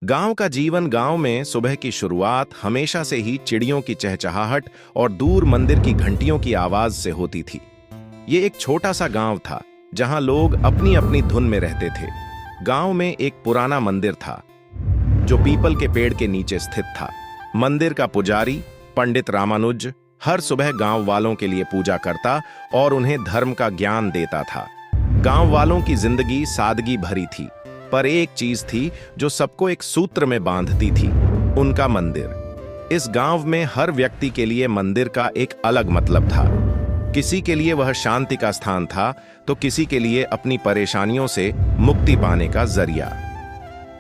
गांव का जीवन, गांव में सुबह की शुरुआत हमेशा से ही चिड़ियों की चहचहाहट और दूर मंदिर की घंटियों की आवाज से होती थी। ये एक छोटा सा गांव था जहां लोग अपनी अपनी धुन में रहते थे। गांव में एक पुराना मंदिर था जो पीपल के पेड़ के नीचे स्थित था। मंदिर का पुजारी पंडित रामानुज हर सुबह गांव वालों के लिए पूजा करता और उन्हें धर्म का ज्ञान देता था। गांव वालों की जिंदगी सादगी भरी थी, पर एक चीज थी जो सबको एक सूत्र में बांधती थी, उनका मंदिर। इस गांव में हर व्यक्ति के लिए मंदिर का एक अलग मतलब था। किसी के लिए वह शांति का स्थान था, तो किसी के लिए अपनी परेशानियों से मुक्ति पाने का जरिया।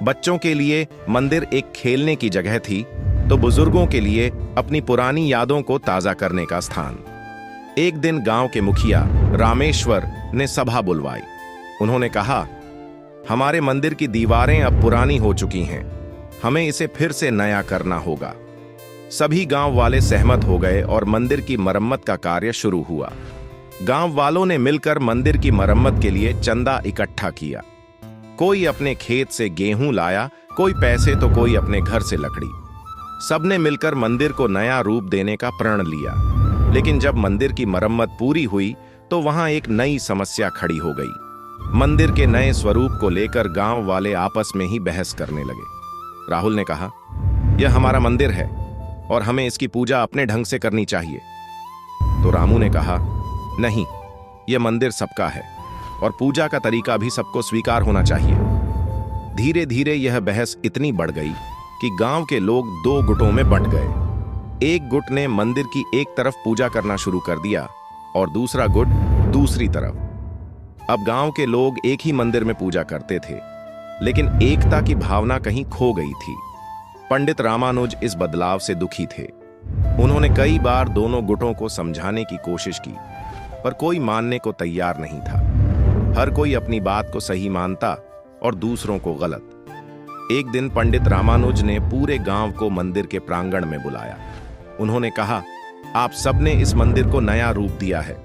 बच्चों के लिए मंदिर एक खेलने की जगह थी, तो बुजुर्गों के लिए अपनी पुरानी यादों को ताजा करने का स्थान। एक दिन गांव के मुखिया रामेश्वर ने सभा बुलवाई। उन्होंने कहा, हमारे मंदिर की दीवारें अब पुरानी हो चुकी हैं, हमें इसे फिर से नया करना होगा। सभी गांव वाले सहमत हो गए और मंदिर की मरम्मत का कार्य शुरू हुआ। गांव वालों ने मिलकर मंदिर की मरम्मत के लिए चंदा इकट्ठा किया। कोई अपने खेत से गेहूं लाया, कोई पैसे तो कोई अपने घर से लकड़ी। सबने मिलकर मंदिर को नया रूप देने का प्रण लिया। लेकिन जब मंदिर की मरम्मत पूरी हुई तो वहां एक नई समस्या खड़ी हो गई। मंदिर के नए स्वरूप को लेकर गांव वाले आपस में ही बहस करने लगे। राहुल ने कहा, यह हमारा मंदिर है और हमें इसकी पूजा अपने ढंग से करनी चाहिए। तो रामू ने कहा, नहीं, यह मंदिर सबका है और पूजा का तरीका भी सबको स्वीकार होना चाहिए। धीरे धीरे यह बहस इतनी बढ़ गई कि गांव के लोग दो गुटों में बंट गए। एक गुट ने मंदिर की एक तरफ पूजा करना शुरू कर दिया और दूसरा गुट दूसरी तरफ। अब गांव के लोग एक ही मंदिर में पूजा करते थे, लेकिन एकता की भावना कहीं खो गई थी। पंडित रामानुज इस बदलाव से दुखी थे। उन्होंने कई बार दोनों गुटों को समझाने की कोशिश की, पर कोई मानने को तैयार नहीं था। हर कोई अपनी बात को सही मानता और दूसरों को गलत। एक दिन पंडित रामानुज ने पूरे गांव को मंदिर के प्रांगण में बुलाया। उन्होंने कहा, आप सबने इस मंदिर को नया रूप दिया है,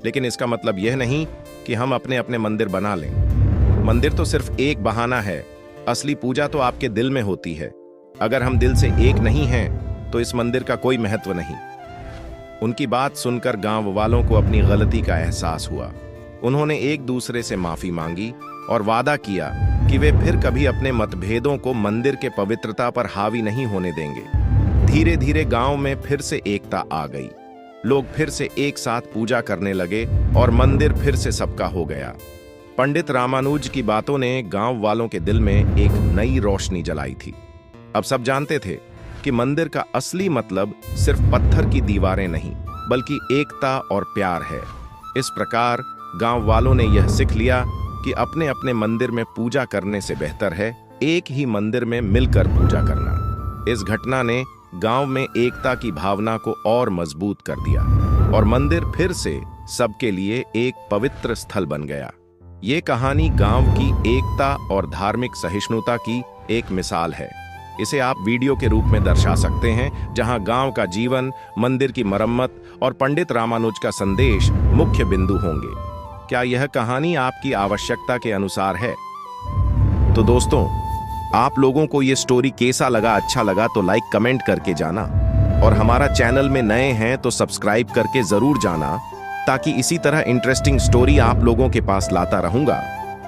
लेकिन इसका मतलब यह नहीं कि हम अपने अपने मंदिर बना लें। मंदिर तो सिर्फ एक बहाना है, असली पूजा तो आपके दिल में होती है। अगर हम दिल से एक नहीं हैं, तो इस मंदिर का कोई महत्व नहीं। उनकी बात सुनकर गांव वालों को अपनी गलती का एहसास हुआ। उन्होंने एक दूसरे से माफी मांगी और वादा किया कि वे फिर कभी अपने मतभेदों को मंदिर के पवित्रता पर हावी नहीं होने देंगे। धीरे धीरे गांव में फिर से एकता आ गई। लोग फिर से एक साथ पूजा करने लगे और मंदिर फिर से सबका हो गया। पंडित रामानुज की बातों ने गांव वालों के दिल में एक नई रोशनी जलाई थी। अब सब जानते थे कि मंदिर का असली मतलब सिर्फ पत्थर की दीवारें नहीं, बल्कि एकता और प्यार है। इस प्रकार गांव वालों ने यह सीख लिया कि अपने अपने मंदिर में पूजा करने से बेहतर है एक ही मंदिर में मिलकर पूजा करना। इस घटना ने गांव में एकता की भावना को और मजबूत कर दिया और मंदिर फिर से सबके लिए एक पवित्र स्थल बन गया। ये कहानी गांव की एकता और धार्मिक सहिष्णुता की एक मिसाल है। इसे आप वीडियो के रूप में दर्शा सकते हैं, जहां गांव का जीवन, मंदिर की मरम्मत और पंडित रामानुज का संदेश मुख्य बिंदु होंगे। क्या यह कहानी आपकी आवश्यकता के अनुसार है? तो दोस्तों, आप लोगों को यह स्टोरी कैसा लगा? अच्छा लगा तो लाइक कमेंट करके जाना, और हमारा चैनल में नए हैं तो सब्सक्राइब करके जरूर जाना, ताकि इसी तरह इंटरेस्टिंग स्टोरी आप लोगों के पास लाता रहूंगा।